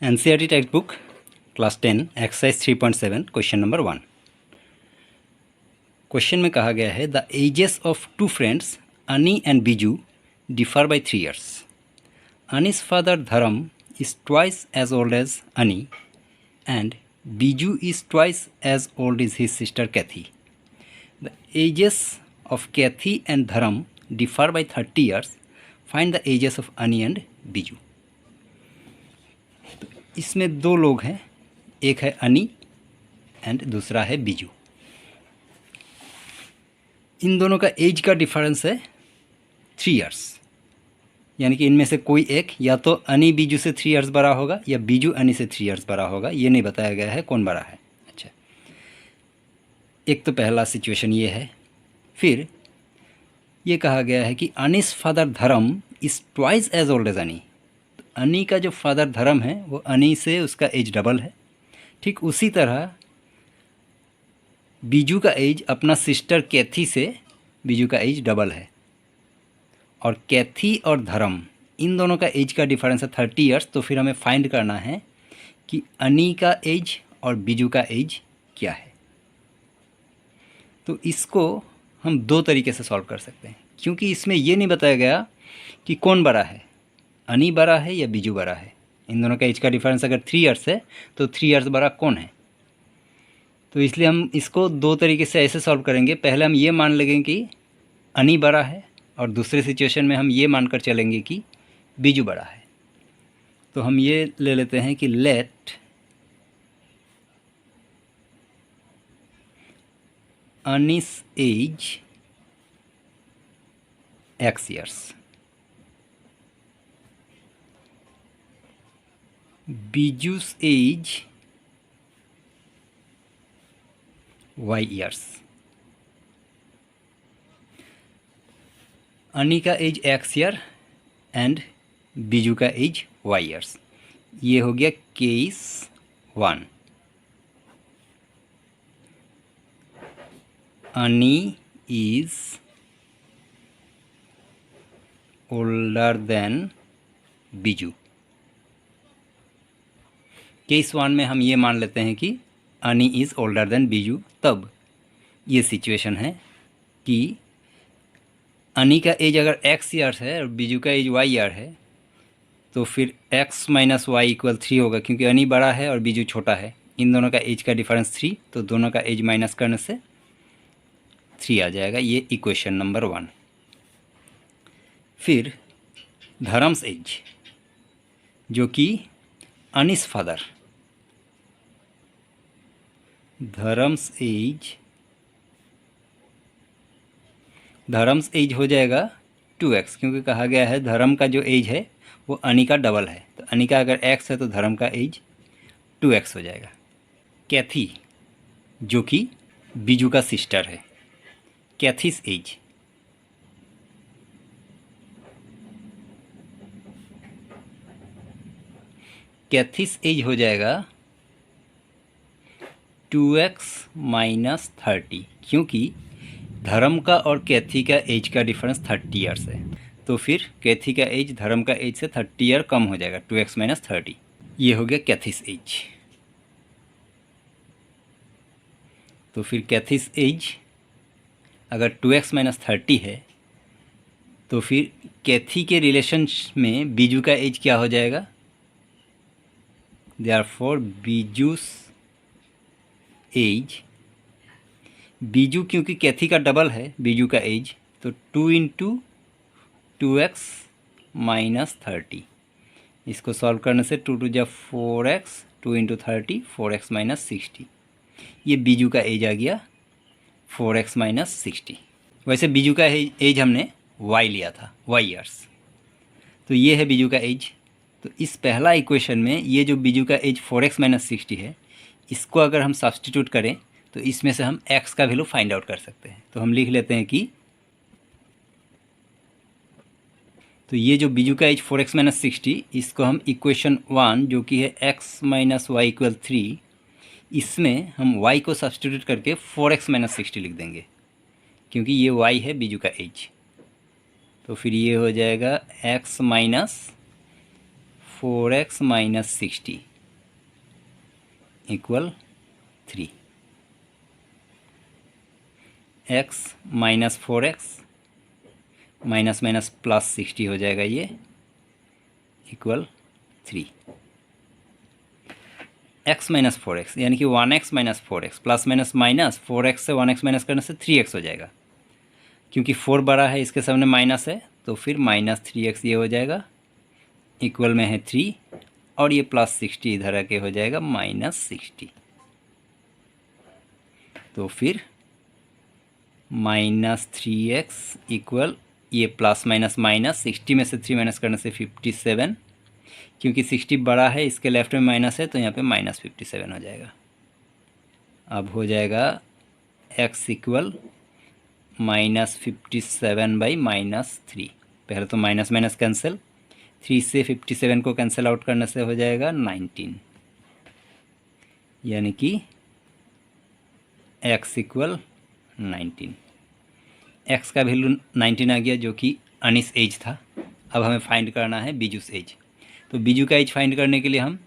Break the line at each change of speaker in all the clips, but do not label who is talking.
NCERT text class 10 exercise 3.7 question number 1। Question में कहा गया है the ages of two friends Ani and Biju differ by 3 years। Ani's father Dharam is twice as old as Ani and Biju is twice as old is his sister Cathy. The ages of Cathy and Dharam differ by 30 years। Find the ages of Ani and Biju. इसमें दो लोग हैं, एक है अनी and दूसरा है बीजू। इन दोनों का एज का डिफरेंस है 3 years, यानी कि इनमें से कोई एक या तो अनी बीजू से 3 years बड़ा होगा या बीजू अनी से 3 years बड़ा होगा। ये नहीं बताया गया है कौन बड़ा है। अच्छा, एक तो पहला सिचुएशन ये है। फिर ये कहा गया है कि अनी's father Dharam is twice as old as Annie. Annie का जो फादर धर्म है वो अनी से उसका एज डबल है। ठीक उसी तरह बीजू का एज अपना सिस्टर कैथी से बीजू का एज डबल है। और कैथी और धर्म इन दोनों का एज का डिफरेंस है 30 years। तो फिर हमें फाइंड करना है कि अनी का एज और बीजू का एज क्या है। तो इसको हम दो तरीके से सॉल्व कर सकते हैं, क्योंकि इसमें ये नहीं बताया गया कि कौन बड़ा है, अनी बड़ा है या बीजू बड़ा है। इन दोनों का एज का डिफरेंस अगर 3 years है तो 3 years बड़ा कौन है। तो इसलिए हम इसको दो तरीके से ऐसे सॉल्व करेंगे। पहले हम ये मान लेंगे कि अनी बड़ा है और दूसरे सिचुएशन में हम ये मानकर चलेंगे कि बीजू बड़ा है। तो हम ये ले लेते हैं कि let Ani's age x years, Biju's age y years। Ani का age x year and Biju का एज y years। ये हो गया केस 1। अनी is older than Biju. Case 1 में हम ये मान लेते हैं कि अनी इज़ ओल्डर देन बीजू। तब ये सिचुएशन है कि अनी का एज अगर x years है और बीजू का एज y year है तो फिर x माइनस वाई इक्वल 3 होगा, क्योंकि अनी बड़ा है और बीजू छोटा है। इन दोनों का एज का डिफरेंस 3, तो दोनों का एज माइनस करने से 3 आ जाएगा। ये इक्वेशन नंबर 1। फिर धर्म्स एज जो कि अनी's फादर, धर्म्स एज हो जाएगा 2x, क्योंकि कहा गया है धर्म का जो एज है वो अनी का डबल है। तो अनी का अगर x है तो धर्म का एज 2x हो जाएगा। कैथी जो कि बीजू का सिस्टर है, कैथी's एज हो जाएगा 2x माइनस 30, क्योंकि धर्म का और कैथी का एज का डिफरेंस 30 years है। तो फिर कैथी का एज धर्म का एज से 30 year कम हो जाएगा, 2x माइनस 30। ये हो गया कैथी's एज। तो फिर कैथी's एज अगर 2x माइनस 30 है तो फिर कैथी के रिलेशन में बीजू का एज क्या हो जाएगा। देयरफॉर बीजू's एज, बीजू क्योंकि कैथी का डबल है बीजू का एज, तो 2 × 2x माइनस 30। इसको सॉल्व करने से 2 × 4x, 2 × 30 4x माइनस 60। ये बीजू का एज आ गया 4x माइनस 60। वैसे बीजू का एज हमने y लिया था, y years। तो ये है बीजू का एज। तो इस पहला इक्वेशन में ये जो बीजू का एज 4x माइनस 60 है, इसको अगर हम सब्स्टिट्यूट करें तो इसमें से हम x का वैल्यू फाइंड आउट कर सकते हैं। तो हम लिख लेते हैं कि तो ये जो बीजू का एज 4x माइनस 60, इसको हम इक्वेशन 1 जो कि है x माइनस वाई इक्वल 3, इसमें हम y को सब्स्टिट्यूट करके 4x माइनस 60 लिख देंगे, क्योंकि ये y है बीजू का एज। तो फिर ये हो जाएगा x minus 4x minus 60। Equal 3, x minus 4x minus minus plus 60 हो जाएगा ये इक्वल 3, x माइनस 4x यानी कि 1x minus 4x plus minus minus 4x से 1x माइनस करने से 3x हो जाएगा, क्योंकि 4 बड़ा है इसके सामने माइनस है तो फिर माइनस 3x ये हो जाएगा, इक्वल में है 3 और ये प्लस 60 इधर आके हो जाएगा माइनस 60। तो फिर माइनस 3x इक्वल ये प्लस माइनस माइनस 60 में से 3 माइनस करने से 57, क्योंकि 60 बड़ा है इसके लेफ्ट में माइनस है तो यहाँ पे माइनस 57 हो जाएगा। अब हो जाएगा x equal minus 57 by minus 3। पहले तो माइनस माइनस कैंसिल, 3 से 57 को कैंसिल आउट करने से हो जाएगा 19, यानी कि x इक्वल 19। x का वैल्यू 19 आ गया जो कि अनिस एज था। अब हमें फाइंड करना है बीजूस एज। तो बीजू का एज फाइंड करने के लिए हम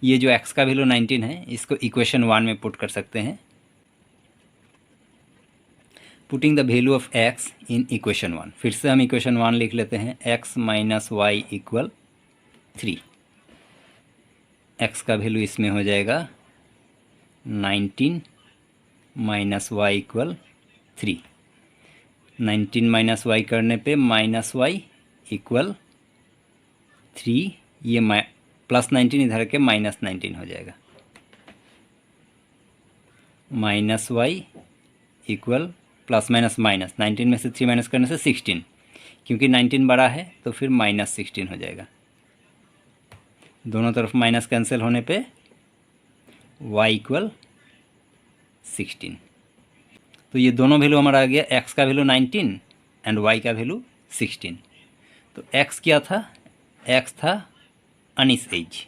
ये जो x का वैल्यू 19 है इसको इक्वेशन 1 में पुट कर सकते हैं। Putting the value of x in equation 1, फिर से हम इक्वेशन 1 लिख लेते हैं, x minus y equal 3। x का वैल्यू इसमें हो जाएगा 19 minus y equal 3। 19 minus y करने पे माइनस वाई इक्वल 3, ये प्लस 19 इधर के माइनस 19 हो जाएगा, minus y equal plus minus minus 19 में से 3 माइनस करने से 16, क्योंकि 19 बड़ा है तो फिर माइनस 16 हो जाएगा। दोनों तरफ माइनस कैंसिल होने पे y इक्वल 16। तो ये दोनों वैल्यू हमारा आ गया, x का वैल्यू 19 एंड y का वैल्यू 16। तो x क्या था? x था Anis age,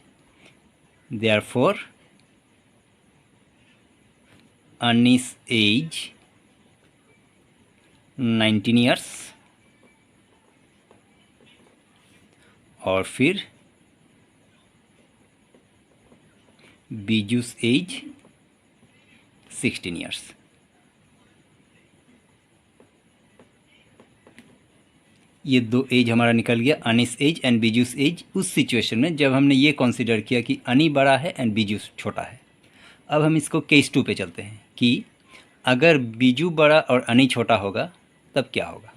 therefore Anis age 19 years, और फिर बीजूस एज 16 ईयर्स। ये दो एज हमारा निकल गया, अनिस एज एंड बीजूस एज, उस सिचुएशन में जब हमने ये कंसीडर किया कि अनी बड़ा है एंड बीजूस छोटा है। अब हम इसको केस 2 पे चलते हैं कि अगर बीजू बड़ा और अनी छोटा होगा तब क्या होगा।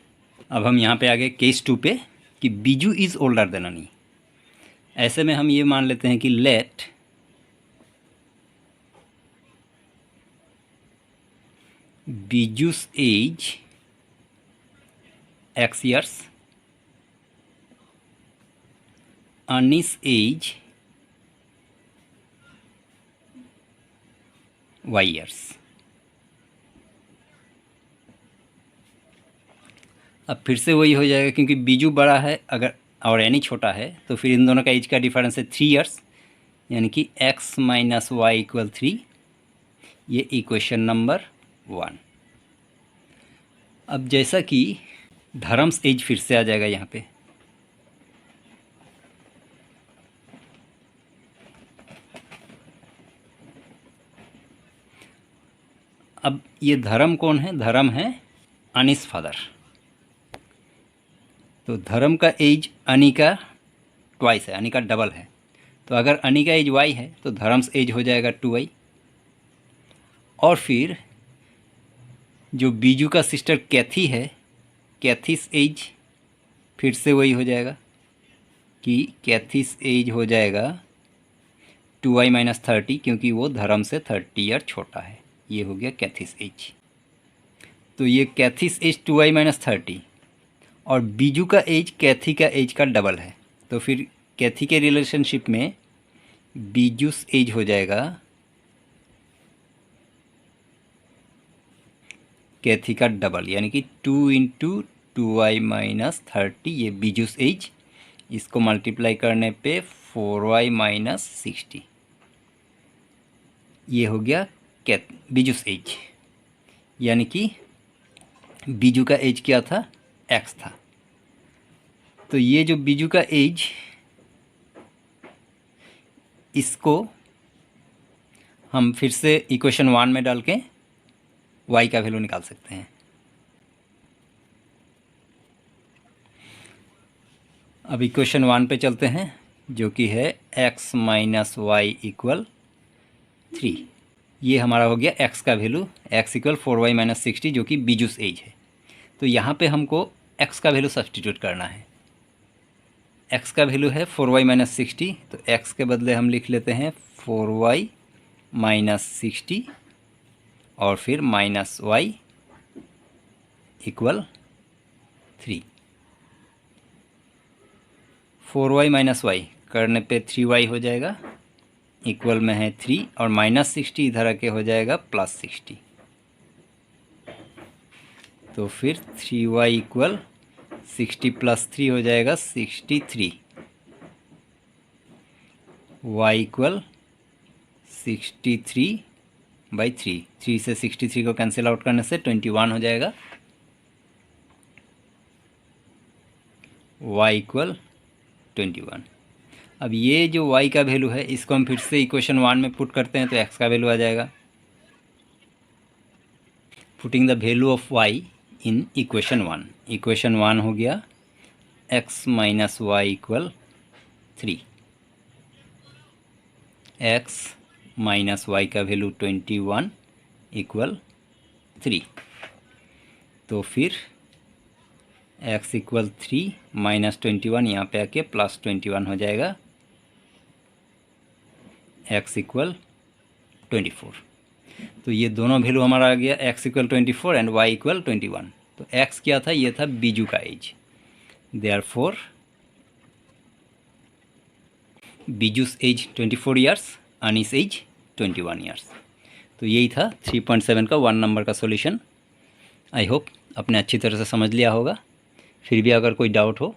अब हम यहाँ पे आ गए केस 2 पे कि बीजू इज़ ओल्डर देन अनी। ऐसे में हम ये मान लेते हैं कि let Biju's age x years, Ani's age y years। अब फिर से वही हो जाएगा, क्योंकि बीजू बड़ा है अगर और एनी छोटा है तो फिर इन दोनों का एज का डिफरेंस है 3 ईयर्स, यानी कि x माइनस वाई इक्वल 3। ये इक्वेशन नंबर 1। अब जैसा कि धर्म्स एज फिर से आ जाएगा यहाँ पे, अब ये धर्म कौन है? धर्म है अनिस फादर। तो धर्म का एज अनी का ट्वाइस है, अनी का डबल है। तो अगर अनी का एज y है तो धर्म्स एज हो जाएगा 2y। और फिर जो बीजू का सिस्टर कैथी है, कैथीस एज फिर से वही हो जाएगा कि कैथीस एज हो जाएगा 2y माइनस 30, क्योंकि वो धर्म से 30 ईयर छोटा है। ये हो गया कैथीस एज। तो ये कैथीस एज 2y माइनस 30 और बीजू का एज कैथी का एज का डबल है। तो फिर कैथी के रिलेशनशिप में बीजूस एज हो जाएगा कैथी का डबल, यानी कि 2 इंटू 2y माइनस 30, ये बीजूस एज। इसको मल्टीप्लाई करने पे 4y माइनस 60, ये हो गया बीजूस एज। यानी कि बीजू का एज क्या था? x था। तो ये जो बीजू का एज, इसको हम फिर से इक्वेशन 1 में डाल के y का वैल्यू निकाल सकते हैं। अब इक्वेशन 1 पे चलते हैं, जो कि है x माइनस वाई इक्वल 3। ये हमारा हो गया x का value, x equal 4y minus 60, जो कि बीजूस एज है। तो यहाँ पे हमको x का वैल्यू सब्सटीट्यूट करना है। x का वैल्यू है 4y माइनस 60, तो x के बदले हम लिख लेते हैं 4y माइनस 60 और फिर minus y equal 3। 4y minus y करने पे 3y हो जाएगा, इक्वल में है 3 और माइनस 60 इधर आके हो जाएगा प्लस 60। तो फिर 3y इक्वल 60 प्लस 3 हो जाएगा 63। y equal 63/3। 3 से 63 को कैंसिल आउट करने से 21 हो जाएगा। y equal 21। अब ये जो y का वैल्यू है इसको हम फिर से इक्वेशन 1 में पुट करते हैं तो x का वैल्यू आ जाएगा। Putting the value of y in equation 1। Equation 1 हो गया x minus y equal 3। x minus y का वैल्यू 21 इक्वल 3। तो फिर x इक्वल 3 माइनस 21 यहाँ पे आके प्लस 21 हो जाएगा। x equal 24। तो ये दोनों वैल्यू हमारा आ गया, x equal 24 and y equal 21। तो x क्या था, ये था बीजू का age. Therefore Biju's age 24 years, Ani's age 21 years. तो यही था 3.7 का 1 नंबर का सॉल्यूशन। आई होप आपने अच्छी तरह से समझ लिया होगा। फिर भी अगर कोई डाउट हो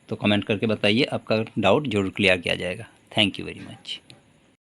तो कमेंट करके बताइए, आपका डाउट ज़रूर क्लियर किया जाएगा। Thank you very much.